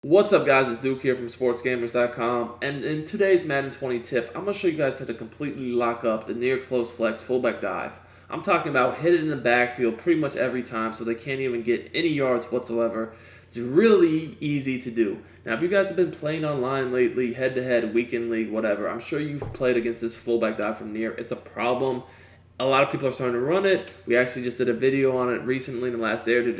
What's up, guys? It's Duke here from SportsGamers.com, and in today's Madden 20 tip, I'm going to show you guys how to completely lock up the near close flex fullback dive. I'm talking about hit it in the backfield pretty much every time so they can't even get any yards whatsoever. It's really easy to do. Now, if you guys have been playing online lately, head-to-head, weekend league, whatever, I'm sure you've played against this fullback dive from near. It's a problem. A lot of people are starting to run it. We actually just did a video on it recently in the last day or two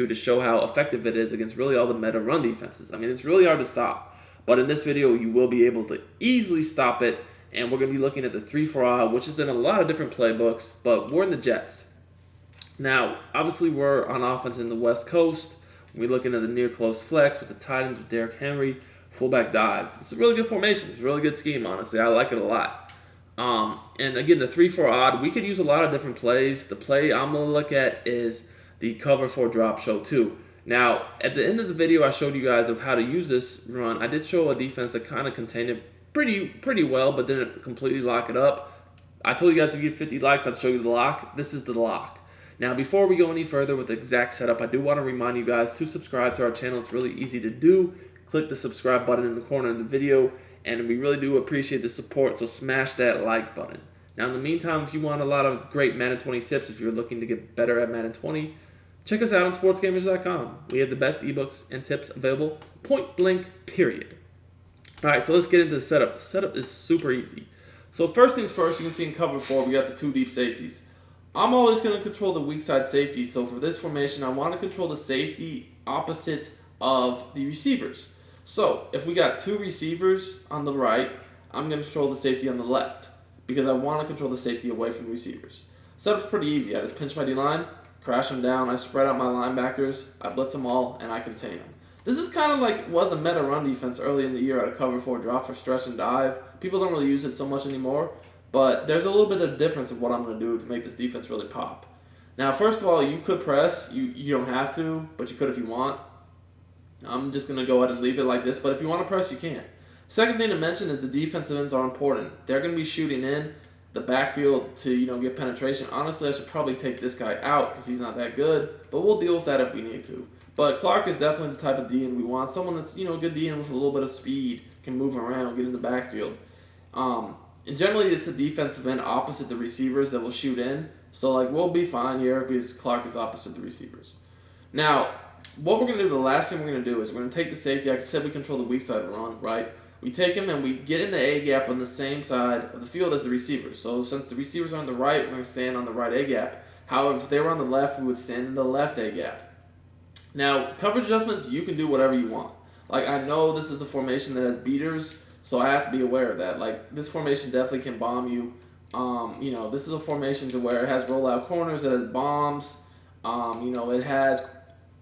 to show how effective it is against really all the meta run defenses. I mean, it's really hard to stop. But in this video, you will be able to easily stop it. And we're going to be looking at the 3-4 odd, which is in a lot of different playbooks. But we're in the Jets. Now, obviously, we're on offense in the West Coast. We're looking at the near close flex with the Titans with Derrick Henry, fullback dive. It's a really good formation. It's a really good scheme, honestly. I like it a lot. And again, the 3-4 odd, we could use a lot of different plays. The play I'm going to look at is the cover 4 drop show 2. Now, at the end of the video, I showed you guys of how to use this run. I did show a defense that kind of contained it pretty well, but didn't completely lock it up. I told you guys if you get 50 likes, I'd show you the lock. This is the lock. Now, before we go any further with the exact setup, I do want to remind you guys to subscribe to our channel. It's really easy to do. Click the subscribe button in the corner of the video, and we really do appreciate the support, so smash that like button. Now, in the meantime, if you want a lot of great Madden 20 tips, if you're looking to get better at Madden 20, check us out on SportsGamers.com. We have the best ebooks and tips available, point blank, period. All right, so let's get into the setup. The setup is super easy. So first things first, you can see in cover 4, we got the 2 deep safeties. I'm always going to control the weak side safety, so for this formation, I want to control the safety opposite of the receivers. So if we got 2 receivers on the right, I'm going to control the safety on the left because I want to control the safety away from the receivers. Setup's pretty easy. I just pinch my D-line, crash them down, I spread out my linebackers, I blitz them all, and I contain them. This is kind of like was a meta run defense early in the year at a cover 4 drop for stretch and dive. People don't really use it so much anymore, but there's a little bit of difference of what I'm going to do to make this defense really pop. Now, first of all, you could press. You don't have to, but you could if you want. I'm just going to go ahead and leave it like this, but if you want to press, you can. Second thing to mention is the defensive ends are important. They're going to be shooting in the backfield to get penetration. Honestly, I should probably take this guy out because he's not that good, but we'll deal with that if we need to. But Clark is definitely the type of DN we want. Someone that's a good DN with a little bit of speed, can move around, get in the backfield. And generally, it's the defensive end opposite the receivers that will shoot in. So we'll be fine here because Clark is opposite the receivers. Now, what we're going to do, the last thing we're going to do is we're going to take the safety. Like I said, we control the weak side run, right? We take him and we get in the A gap on the same side of the field as the receivers. So since the receivers are on the right, we're going to stand on the right A gap. However, if they were on the left, we would stand in the left A gap. Now, coverage adjustments, you can do whatever you want. I know this is a formation that has beaters, so I have to be aware of that. This formation definitely can bomb you. This is a formation to where it has rollout corners, it has bombs, it has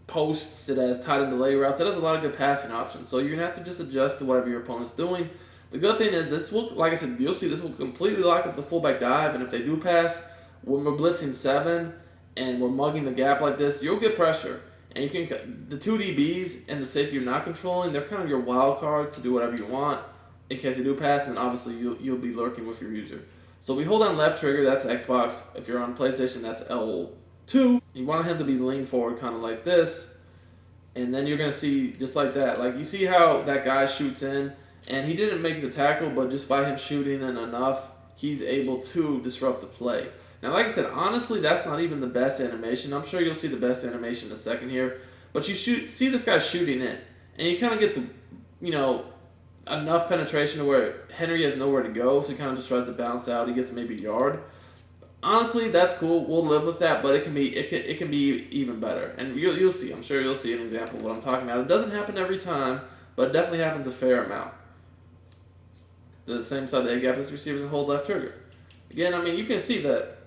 posts, it has tight end delay routes, it has a lot of good passing options. So you're going to have to just adjust to whatever your opponent's doing. The good thing is this will, like I said, you'll see this will completely lock up the fullback dive, and if they do pass, when we're blitzing 7 and we're mugging the gap like this, you'll get pressure. And you can, the 2 DBs and the safety you're not controlling, they're kind of your wild cards to do whatever you want in case they do pass, and then obviously you'll be lurking with your user. So we hold on left trigger, that's Xbox. If you're on PlayStation, that's L2. You want him to be leaned forward kind of like this, and then you're going to see just like that. You see how that guy shoots in, and he didn't make the tackle, but just by him shooting in enough, he's able to disrupt the play. Now, like I said, honestly, that's not even the best animation. I'm sure you'll see the best animation in a second here. But you see this guy shooting in, and he kind of gets, enough penetration to where Henry has nowhere to go, so he kind of just tries to bounce out. He gets maybe a yard. Honestly, that's cool. We'll live with that, but it can be even better. And you'll see. I'm sure you'll see an example of what I'm talking about. It doesn't happen every time, but it definitely happens a fair amount. The same side of the A gap as receivers and hold left trigger. Again, you can see that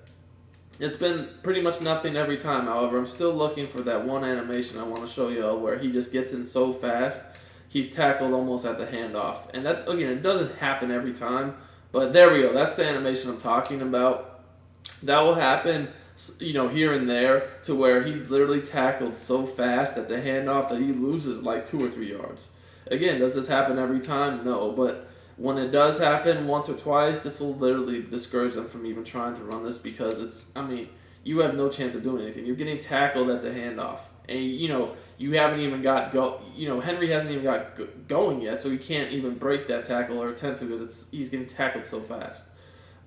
it's been pretty much nothing every time. However, I'm still looking for that one animation I want to show you where he just gets in so fast, he's tackled almost at the handoff. And that, again, it doesn't happen every time, but there we go. That's the animation I'm talking about. That will happen, here and there to where he's literally tackled so fast at the handoff that he loses 2 or 3 yards. Again, does this happen every time? No, but when it does happen once or twice, this will literally discourage them from even trying to run this because you have no chance of doing anything. You're getting tackled at the handoff, And you haven't even got Henry hasn't even got going yet, so he can't even break that tackle or attempt to because he's getting tackled so fast.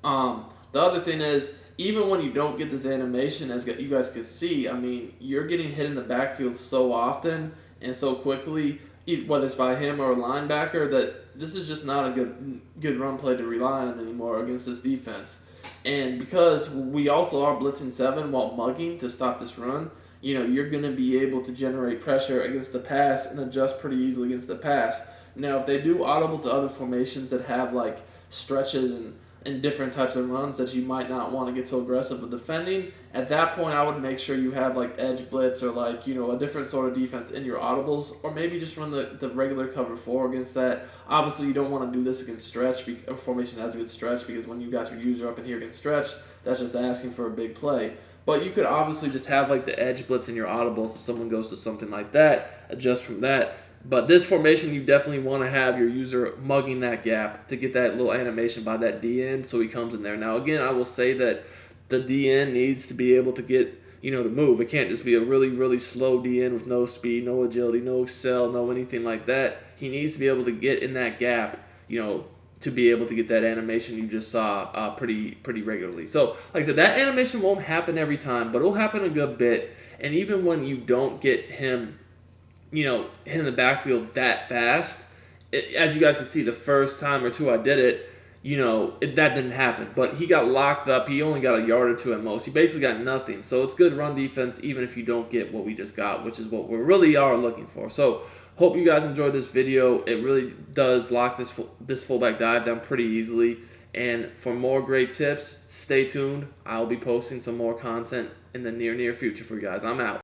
The other thing is, even when you don't get this animation, as you guys can see, I mean, you're getting hit in the backfield so often and so quickly, whether it's by him or a linebacker, that this is just not a good run play to rely on anymore against this defense. And because we also are blitzing 7 while mugging to stop this run, you're going to be able to generate pressure against the pass and adjust pretty easily against the pass. Now, if they do audible to other formations that have like stretches and different types of runs that you might not want to get so aggressive with defending, at that point I would make sure you have like edge blitz or like a different sort of defense in your audibles, or maybe just run the regular cover 4 against that. Obviously you don't want to do this against stretch. A formation has a good stretch, because when you got your user up in here against stretch, that's just asking for a big play. But you could obviously just have like the edge blitz in your audibles if someone goes to something like that, adjust from that. But this formation, you definitely want to have your user mugging that gap to get that little animation by that DN so he comes in there. Now, again, I will say that the DN needs to be able to get, to move. It can't just be a really, really slow DN with no speed, no agility, no excel, no anything like that. He needs to be able to get in that gap, to be able to get that animation you just saw pretty regularly. So, like I said, that animation won't happen every time, but it'll happen a good bit. And even when you don't get him hitting the backfield that fast, as you guys can see, the first time or two I did it, that didn't happen. But he got locked up. He only got a yard or two at most. He basically got nothing. So it's good run defense, even if you don't get what we just got, which is what we really are looking for. So hope you guys enjoyed this video. It really does lock this fullback dive down pretty easily. And for more great tips, stay tuned. I'll be posting some more content in the near future for you guys. I'm out.